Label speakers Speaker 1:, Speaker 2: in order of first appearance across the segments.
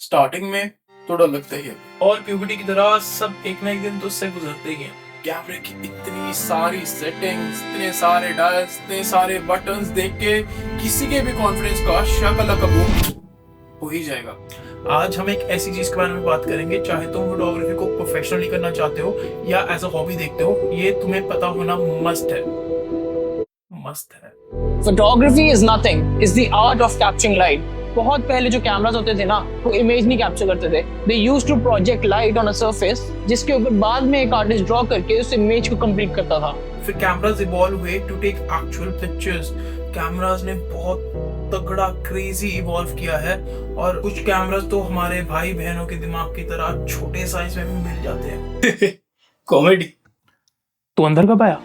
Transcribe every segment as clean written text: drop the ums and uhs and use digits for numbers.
Speaker 1: Starting में थोड़ा लगता ही है, और प्यूबर्टी की तरह सब एक ना एक दिन तो उससे गुजरते ही हैं। कैमरे की इतनी सारी सेटिंग्स, इतने सारे डायल्स, इतने सारे बटन्स देख के किसी के भी कॉन्फिडेंस का शकल कबूल हो ही जाएगा। आज हम एक ऐसी चीज के बारे में बात करेंगे, चाहे तुम फोटोग्राफी को प्रोफेशनली करना चाहते हो या एज अ हॉबी देखते हो, ये तुम्हें पता होना मस्ट है।
Speaker 2: Photography is nothing, is the art of capturing light. बहुत पहले जो कैमरास होते थे ना, वो इमेज नहीं कैप्चर करते थे। They used to project light on a surface, जिसके ऊपर बाद में एक आर्टिस्ट ड्रॉ करके उस इमेज को कंप्लीट करता था।
Speaker 1: फिर कैमरास इवॉल्व हुए to take actual pictures. Cameras ने बहुत तगड़ा क्रेजी इवॉल्व किया है, और कुछ कैमरास तो हमारे भाई बहनों के दिमाग की तरह छोटे साइज में भी मिल जाते हैं। कॉमेडी।
Speaker 2: तो अंदर कब आया?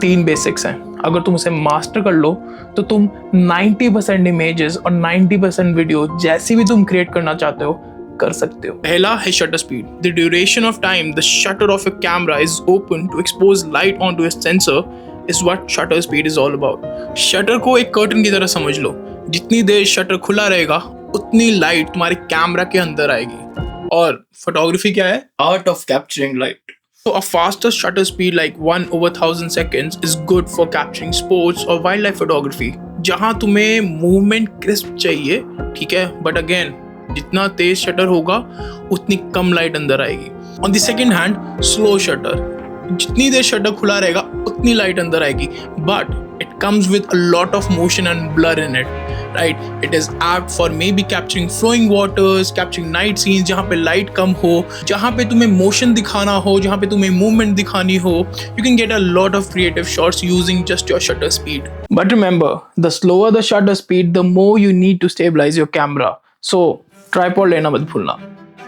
Speaker 2: 3 बेसिक्स हैं। अगर तुम उसे मास्टर कर लो तो तुम 90% इमेजेस और 90% वीडियो जैसी भी तुम क्रिएट करना चाहते हो कर सकते हो।
Speaker 1: पहला है shutter speed. The duration of time the shutter of a camera is open to expose light on to a sensor is what shutter speed is all about. Shutter को एक कर्टन की तरह समझ लो। जितनी देर शटर खुला रहेगा उतनी लाइट तुम्हारे कैमरा के अंदर आएगी। और फोटोग्राफी क्या है? Art of capturing light. So a faster shutter speed like 1/1000 seconds is good for capturing sports or wildlife photography. जहाँ तुम्हें मूवमेंट क्रिस्प चाहिए, ठीक है, बट अगेन जितना तेज शटर होगा उतनी कम लाइट अंदर आएगी। On the second hand, slow shutter, जितनी देर शटर खुला रहेगा उतनी लाइट अंदर आएगी, but it comes with a lot of motion and blur in it, right? It is apt for maybe capturing flowing waters, capturing night scenes जहाँ पे light कम हो, जहाँ पे तुम्हें motion दिखाना हो, जहाँ पे तुम्हें movement दिखानी हो. You can get a lot of creative shots using just your shutter speed.
Speaker 2: But remember, the slower the shutter speed, the more you need to stabilize your camera. So tripod लेना मत भूलना।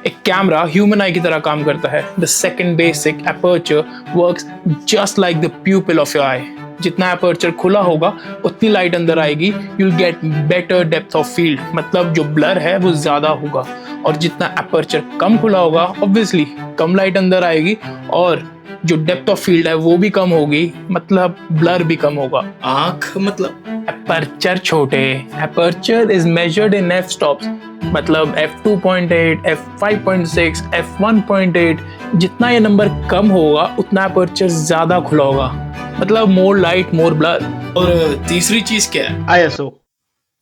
Speaker 2: एक camera human आई की तरह काम करता है। The second basic, aperture, works just like the pupil of your eye. जितना अपर्चर खुला होगा उतनी लाइट अंदर आएगी, you'll get better depth of field, मतलब जो ब्लर है वो ज्यादा होगा। और जितना अपर्चर कम खुला होगा ऑब्वियसली कम लाइट अंदर आएगी, और जो डेप्थ ऑफ फील्ड है वो भी कम होगी, मतलब ब्लर भी कम होगा।
Speaker 1: आंख मतलब
Speaker 2: अपर्चर छोटे। Aperture is measured in F stops, मतलब f2.8, f5.6, f1.8। जितना ये नंबर कम होगा उतना अपर्चर ज्यादा खुला होगा, मतलब मोर लाइट मोर ब्लर।
Speaker 1: और तीसरी चीज क्या है?
Speaker 2: ISO.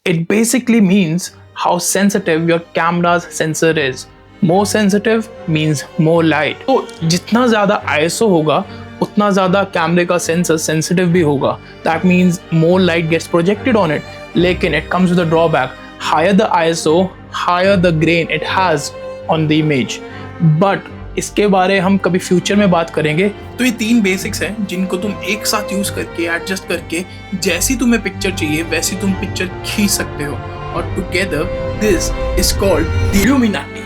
Speaker 2: It basically means how sensitive your camera's sensor is. More sensitive means more light. तो जितना ज्यादा ISO होगा उतना ज्यादा कैमरे का सेंसर सेंसिटिव भी होगा। That means more light gets projected on it. लेकिन it comes with a drawback. Higher the ISO, higher the grain it has on the image. But इसके बारे हम कभी फ्यूचर में बात करेंगे।
Speaker 1: तो ये 3 बेसिक्स हैं जिनको तुम एक साथ यूज करके एडजस्ट करके जैसी तुम्हें पिक्चर चाहिए वैसी तुम पिक्चर खींच सकते हो, और together this is called the illuminati.